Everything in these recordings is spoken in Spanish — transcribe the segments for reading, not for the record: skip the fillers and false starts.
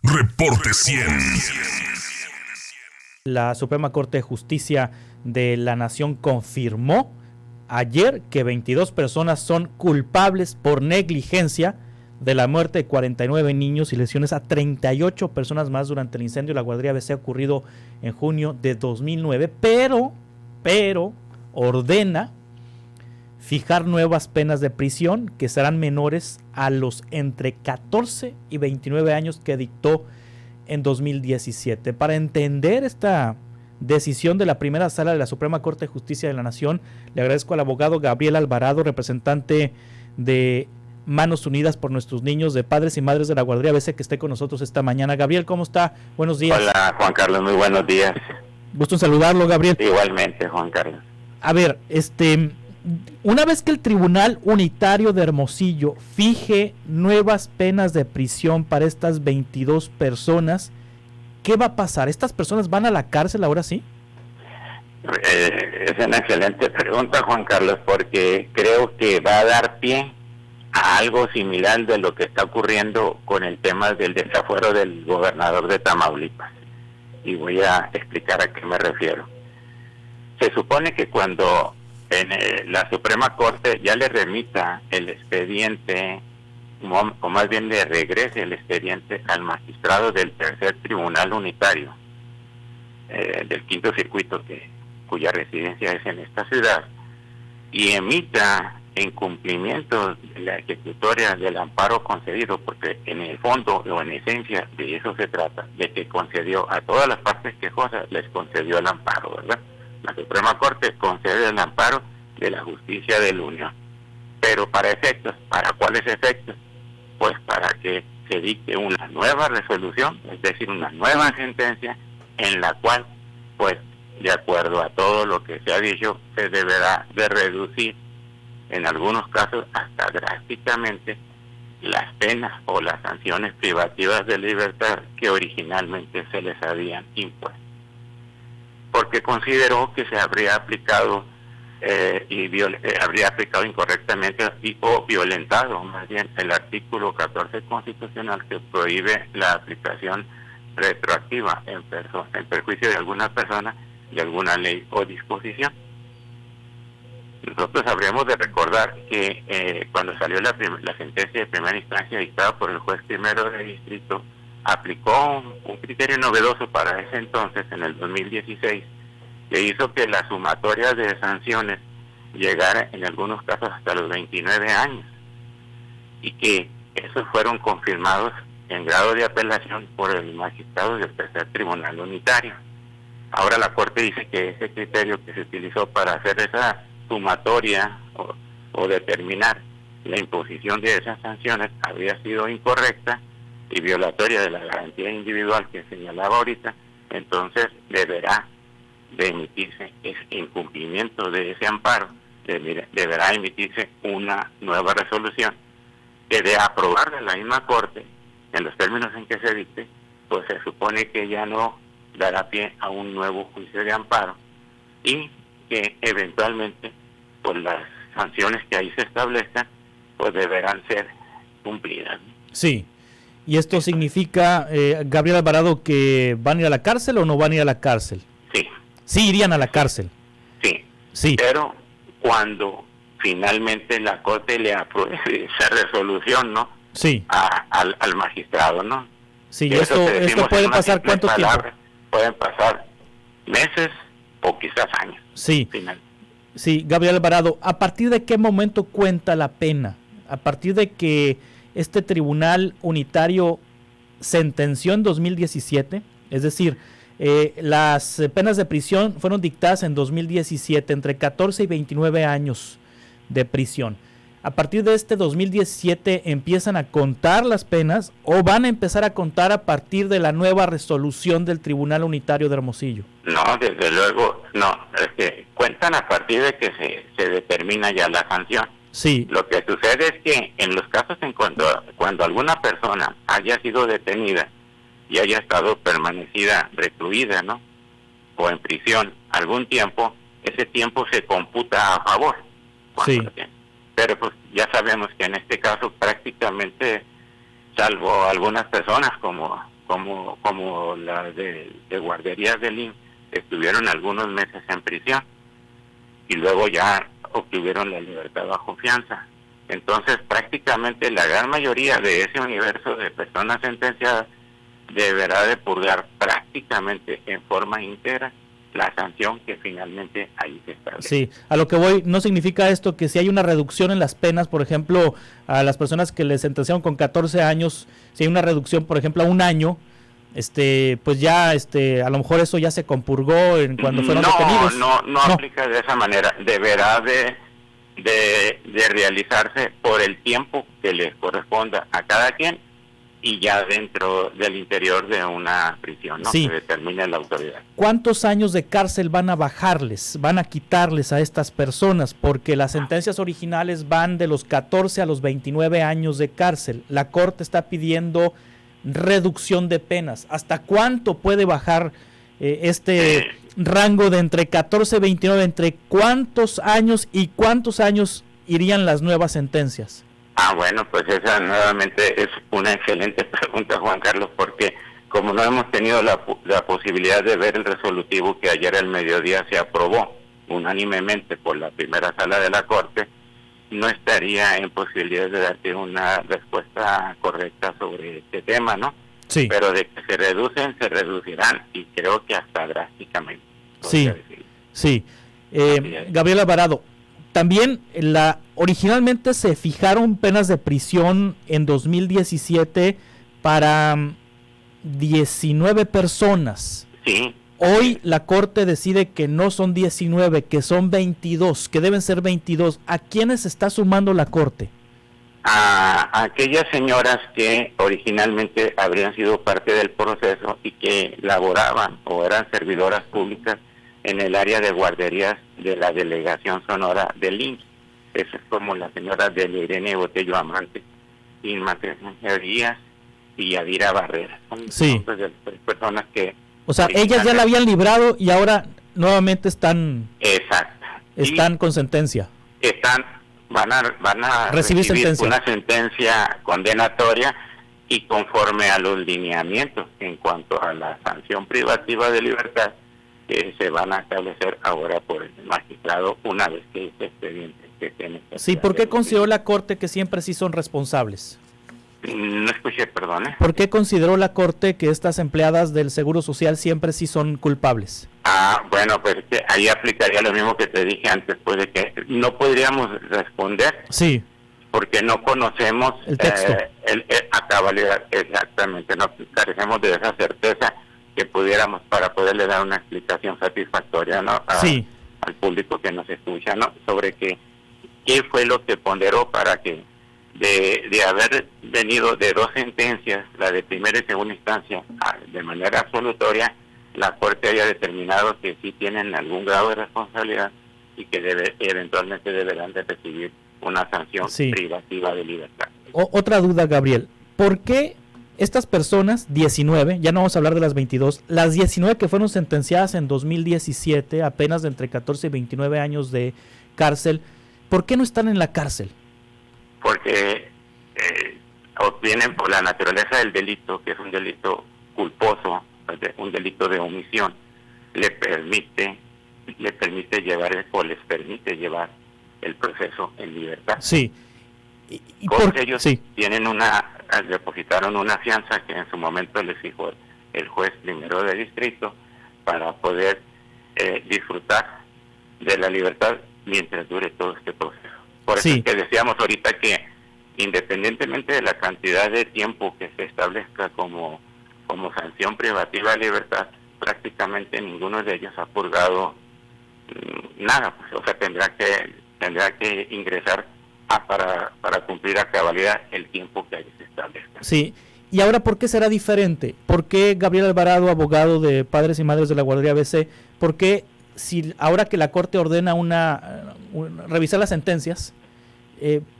Reporte 100. La Suprema Corte de Justicia de la Nación confirmó ayer que 22 personas son culpables por negligencia de la muerte de 49 niños y lesiones a 38 personas más durante el incendio de la guardería ABC ocurrido en junio de 2009, pero ordena fijar nuevas penas de prisión que serán menores a los entre 14 y 29 años que dictó en 2017. Para entender esta decisión de la primera sala de la Suprema Corte de Justicia de la Nación, le agradezco al abogado Gabriel Alvarado, representante de Manos Unidas por Nuestros Niños, de padres y madres de la guardería ABC, que esté con nosotros esta mañana. Gabriel, ¿cómo está? Buenos días. Hola, Juan Carlos, muy buenos días. Gusto en saludarlo, Gabriel. Igualmente, Juan Carlos. A ver, una vez que el Tribunal Unitario de Hermosillo fije nuevas penas de prisión para estas 22 personas, ¿qué va a pasar? ¿Estas personas van a la cárcel ahora sí? Es una excelente pregunta, Juan Carlos, porque creo que va a dar pie a algo similar de lo que está ocurriendo con el tema del desafuero del gobernador de Tamaulipas. Y voy a explicar a qué me refiero. Se supone que cuando la Suprema Corte ya le remita el expediente, o más bien le regrese el expediente al magistrado del tercer tribunal unitario del quinto circuito, cuya residencia es en esta ciudad, y emita en cumplimiento de la ejecutoria del amparo concedido, porque en el fondo o en esencia de eso se trata, de que concedió a todas las partes quejosas, les concedió el amparo, ¿verdad? La Suprema Corte concede el amparo de la justicia de la Unión. Pero ¿para efectos? ¿Para cuáles efectos? Pues para que se dicte una nueva resolución, es decir, una nueva sentencia, en la cual, pues, de acuerdo a todo lo que se ha dicho, se deberá de reducir, en algunos casos hasta drásticamente, las penas o las sanciones privativas de libertad que originalmente se les habían impuesto. Porque consideró que se habría aplicado habría aplicado incorrectamente o violentado más bien el artículo 14 constitucional, que prohíbe la aplicación retroactiva en perjuicio de alguna persona de alguna ley o disposición. Nosotros habríamos de recordar que cuando salió la sentencia de primera instancia dictada por el juez primero de distrito, aplicó un criterio novedoso para ese entonces, en el 2016, que hizo que la sumatoria de sanciones llegara en algunos casos hasta los 29 años, y que esos fueron confirmados en grado de apelación por el magistrado del tercer tribunal unitario. Ahora la Corte dice que ese criterio que se utilizó para hacer esa sumatoria o determinar la imposición de esas sanciones había sido incorrecta y violatoria de la garantía individual que señalaba ahorita. Entonces deberá de emitirse, en cumplimiento de ese amparo, deberá emitirse una nueva resolución que, de aprobar de la misma Corte en los términos en que se dicte, pues se supone que ya no dará pie a un nuevo juicio de amparo, y que eventualmente pues las sanciones que ahí se establezcan pues deberán ser cumplidas. Sí. ¿Y esto significa, Gabriel Alvarado, que van a ir a la cárcel o no van a ir a la cárcel? Sí. Sí irían a la cárcel. Sí. Pero cuando finalmente la Corte le apruebe esa resolución, ¿no? Sí. Al magistrado, ¿no? Sí, esto puede pasar ¿cuánto tiempo? Pueden pasar meses o quizás años. Sí. Sí, Gabriel Alvarado, ¿a partir de qué momento cuenta la pena? ¿A partir de que este tribunal unitario sentenció en 2017? Es decir, las penas de prisión fueron dictadas en 2017, entre 14 y 29 años de prisión. ¿A partir de este 2017 empiezan a contar las penas o van a empezar a contar a partir de la nueva resolución del Tribunal Unitario de Hermosillo? No, desde luego, no. Es que cuentan a partir de que se determina ya la sanción. Sí. Lo que sucede es que en los casos cuando alguna persona haya sido detenida y haya estado permanecida recluida, ¿no?, o en prisión algún tiempo, ese tiempo se computa a favor. Sí. Pero pues ya sabemos que en este caso prácticamente, salvo algunas personas como como las de guarderías del IMSS, estuvieron algunos meses en prisión y luego ya obtuvieron la libertad bajo fianza. Entonces, prácticamente la gran mayoría de ese universo de personas sentenciadas deberá de purgar prácticamente en forma íntegra la sanción que finalmente ahí se establece. Sí, a lo que voy, no significa esto que si hay una reducción en las penas, por ejemplo, a las personas que les sentenciaron con 14 años, si hay una reducción, por ejemplo, a un año, pues ya, a lo mejor eso ya se compurgó en cuando fueron detenidos. No aplica de esa manera. Deberá de realizarse por el tiempo que les corresponda a cada quien y ya dentro del interior de una prisión, ¿no? Sí. Que determine la autoridad. ¿Cuántos años de cárcel van a bajarles, van a quitarles a estas personas? Porque las sentencias originales van de los 14 a los 29 años de cárcel. La Corte está pidiendo reducción de penas. ¿Hasta cuánto puede bajar rango de entre 14 y 29? ¿Entre cuántos años y cuántos años irían las nuevas sentencias? Bueno, pues esa nuevamente es una excelente pregunta, Juan Carlos, porque como no hemos tenido la posibilidad de ver el resolutivo que ayer al mediodía se aprobó unánimemente por la primera sala de la Corte, no estaría en posibilidad de darte una respuesta correcta sobre este tema, ¿no? Sí. Pero de que se reducirán y creo que hasta drásticamente. Sí, sí. Gabriel Alvarado, también originalmente se fijaron penas de prisión en 2017 para 19 personas. Sí. Hoy la Corte decide que no son 19, que son 22, que deben ser 22. ¿A quiénes está sumando la Corte? A aquellas señoras que originalmente habrían sido parte del proceso y que laboraban o eran servidoras públicas en el área de guarderías de la Delegación Sonora del IMSS. Eso es como la señora de Irene Botello Amante, Inma Díaz y Yadira Barrera. Sí. Son personas que... O sea, ellas ya la habían librado y ahora nuevamente están... Exacto. Están con sentencia. Van a recibir sentencia. Una sentencia condenatoria y conforme a los lineamientos en cuanto a la sanción privativa de libertad que se van a establecer ahora por el magistrado una vez que este expediente que tiene. Sí, ¿por qué consideró la Corte que siempre sí son responsables? No escuché, perdón. ¿Por qué consideró la Corte que estas empleadas del Seguro Social siempre sí son culpables? Bueno, pues que ahí aplicaría lo mismo que te dije antes, pues de que no podríamos responder. Sí. Porque no conocemos el texto. A cabalidad, exactamente, no carecemos de esa certeza que pudiéramos para poderle dar una explicación satisfactoria, ¿no? Sí. Al público que nos escucha, ¿no? Sobre qué fue lo que ponderó para que de haber venido de dos sentencias, la de primera y segunda instancia, de manera absolutoria, la Corte haya determinado que sí tienen algún grado de responsabilidad y que eventualmente deberán de recibir una sanción privativa de libertad. Otra duda, Gabriel. ¿Por qué estas personas, 19, ya no vamos a hablar de las 22, las 19 que fueron sentenciadas en 2017, apenas de entre 14 y 29 años de cárcel, ¿por qué no están en la cárcel? Porque obtienen por la naturaleza del delito, que es un delito culposo, un delito de omisión, les permite llevar o les permite llevar el proceso en libertad. Sí. Porque ellos tienen depositaron una fianza que en su momento les fijó el juez primero de distrito para poder disfrutar de la libertad mientras dure todo este proceso. Por eso es que decíamos ahorita que independientemente de la cantidad de tiempo que se establezca como sanción privativa de libertad, prácticamente ninguno de ellos ha purgado nada, pues, o sea, tendrá que ingresar para cumplir a cabalidad el tiempo que ahí se establezca. Sí, y ahora, ¿por qué será diferente? ¿Por qué Gabriel Alvarado, abogado de padres y madres de la guardería ABC, por qué si ahora que la Corte ordena revisar las sentencias,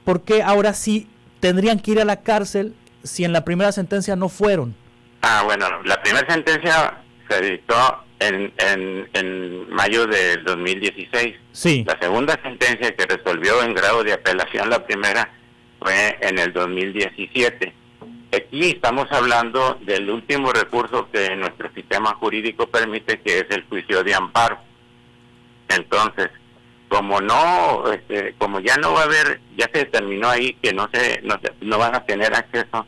por qué ahora sí tendrían que ir a la cárcel si en la primera sentencia no fueron? Bueno, la primera sentencia se dictó en mayo del 2016. Sí. La segunda sentencia que resolvió en grado de apelación la primera fue en el 2017. Aquí estamos hablando del último recurso que nuestro sistema jurídico permite, que es el juicio de amparo. Entonces, como como ya no va a haber, ya se determinó ahí que no van a tener acceso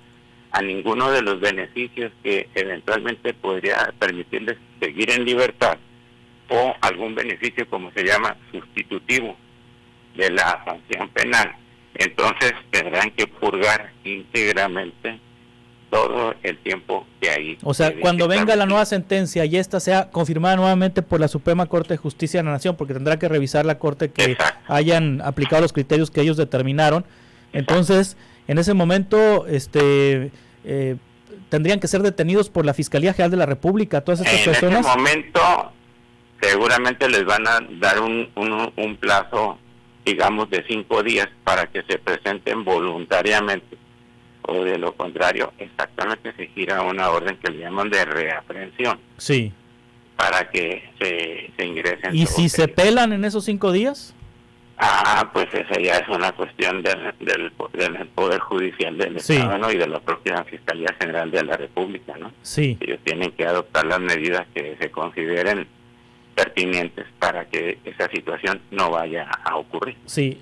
a ninguno de los beneficios que eventualmente podría permitirles seguir en libertad, o algún beneficio como se llama sustitutivo de la sanción penal, entonces tendrán que purgar íntegramente todo el tiempo que hay. O sea, cuando venga la nueva sentencia y esta sea confirmada nuevamente por la Suprema Corte de Justicia de la Nación, porque tendrá que revisar la Corte que hayan aplicado los criterios que ellos determinaron, entonces en ese momento tendrían que ser detenidos por la Fiscalía General de la República, todas estas personas. En ese momento seguramente les van a dar un plazo, digamos, de 5 días para que se presenten voluntariamente, o de lo contrario, exactamente se gira una orden que le llaman de reaprehensión. Sí. Para que se ingresen. ¿Y si se pelan en esos 5 días? Pues esa ya es una cuestión del Poder Judicial del Estado, ¿no? Y de la propia Fiscalía General de la República, ¿no? Sí. Ellos tienen que adoptar las medidas que se consideren pertinentes para que esa situación no vaya a ocurrir. Sí,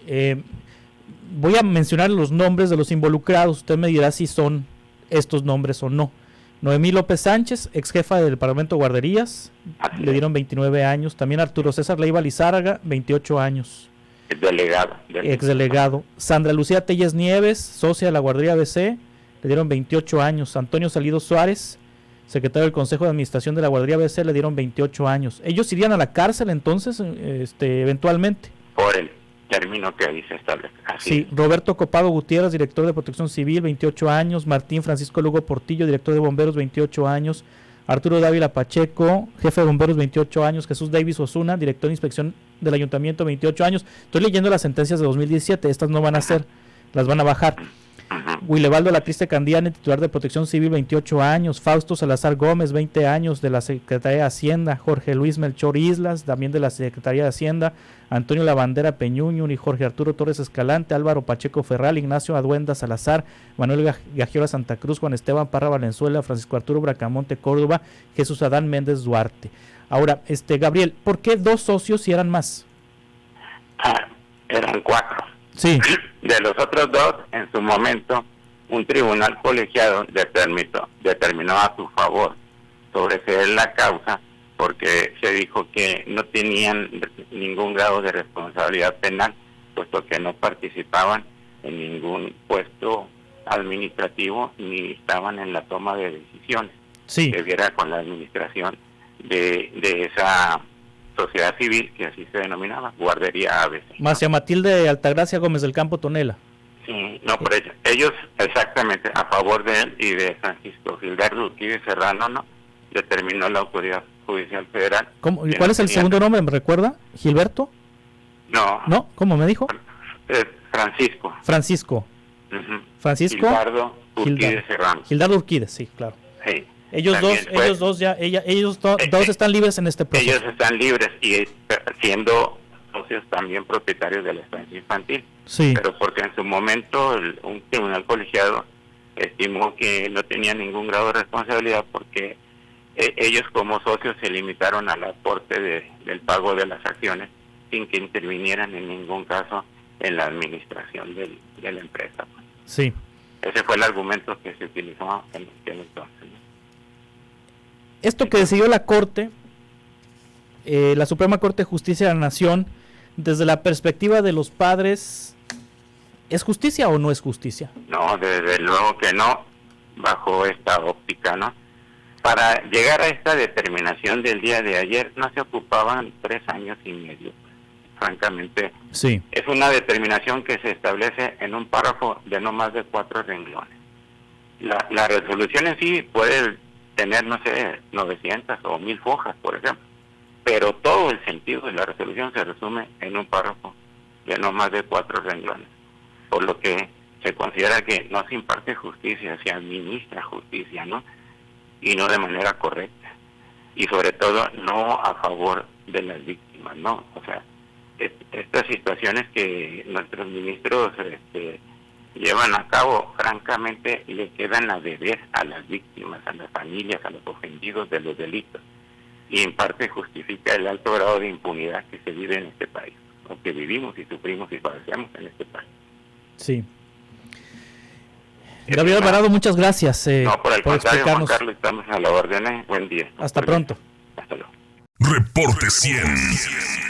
voy a mencionar los nombres de los involucrados, usted me dirá si son estos nombres o no. Noemí López Sánchez, ex jefa del Departamento de Guarderías, le dieron 29 años. También Arturo César Leiva Lizárraga, 28 años. Ex delegado. Sandra Lucía Telles Nieves, socia de la Guardería ABC, le dieron 28 años. Antonio Salido Suárez, secretario del Consejo de Administración de la Guardería ABC, le dieron 28 años. ¿Ellos irían a la cárcel entonces, eventualmente? Por el término que ahí se establece. Sí, Roberto Copado Gutiérrez, director de Protección Civil, 28 años. Martín Francisco Lugo Portillo, director de Bomberos, 28 años. Arturo Dávila Pacheco, jefe de Bomberos, 28 años. Jesús Davis Osuna, director de Inspección del Ayuntamiento, 28 años. Estoy leyendo las sentencias de 2017, estas no van a ser, las van a bajar. Wilevaldo Latriste Candiani, titular de Protección Civil, 28 años. Fausto Salazar Gómez, 20 años, de la Secretaría de Hacienda. Jorge Luis Melchor Islas, también de la Secretaría de Hacienda. Antonio Lavandera Peñuño y Jorge Arturo Torres Escalante. Álvaro Pacheco Ferral, Ignacio Aduenda Salazar, Manuel Gagiola Santa Cruz, Juan Esteban Parra Valenzuela, Francisco Arturo Bracamonte Córdoba, Jesús Adán Méndez Duarte. Ahora, Gabriel, ¿por qué 2 socios si eran más? Eran 4. Sí. De los otros 2, en su momento, un tribunal colegiado determinó a su favor sobreseer la causa, porque se dijo que no tenían ningún grado de responsabilidad penal, puesto que no participaban en ningún puesto administrativo ni estaban en la toma de decisiones. Sí. Que viera con la administración de esa sociedad civil, que así se denominaba, Guardería ABC. María Matilde Altagracia Gómez del Campo Tonela. Sí, no, pero ellos exactamente a favor de él y de Francisco Gilberto Urquide Serrano, ¿no? Determinó la Autoridad Judicial Federal. ¿Cómo? ¿Y cuál es el segundo nombre? ¿Me recuerda? ¿Gilberto? No. ¿No? ¿Cómo me dijo? Francisco. Francisco. Francisco. Gildardo Urquide Serrano. Gildardo Urquide, sí, claro. Sí. Ellos dos están libres en este proceso. Ellos están libres y siendo socios también propietarios de la estancia infantil. Sí. Pero porque en su momento un tribunal colegiado estimó que no tenían ningún grado de responsabilidad, porque ellos como socios se limitaron al aporte del pago de las acciones sin que intervinieran en ningún caso en la administración de la empresa. Sí. Ese fue el argumento que se utilizó en aquel entonces. Esto que decidió la Corte, la Suprema Corte de Justicia de la Nación, desde la perspectiva de los padres, ¿es justicia o no es justicia? No, desde luego que no, bajo esta óptica, ¿no? Para llegar a esta determinación del día de ayer no se ocupaban 3 años y medio, francamente. Sí. Es una determinación que se establece en un párrafo de no más de 4 renglones. La resolución en sí puede tener, no sé, 900 o 1000 hojas, por ejemplo, pero todo el sentido de la resolución se resume en un párrafo de no más de 4 renglones, por lo que se considera que no se imparte justicia, se administra justicia, ¿no? Y no de manera correcta, y sobre todo no a favor de las víctimas, ¿no? O sea, estas situaciones que nuestros ministros llevan a cabo, francamente, le quedan a deber a las víctimas, a las familias, a los ofendidos de los delitos. Y en parte justifica el alto grado de impunidad que se vive en este país, o que vivimos y sufrimos y padecemos en este país. Sí. Gabriel Alvarado, muchas gracias no, por el contrario, explicarnos. Juan Carlos, estamos a la orden. Buen día. Hasta pronto. Hasta luego. Reporte 100.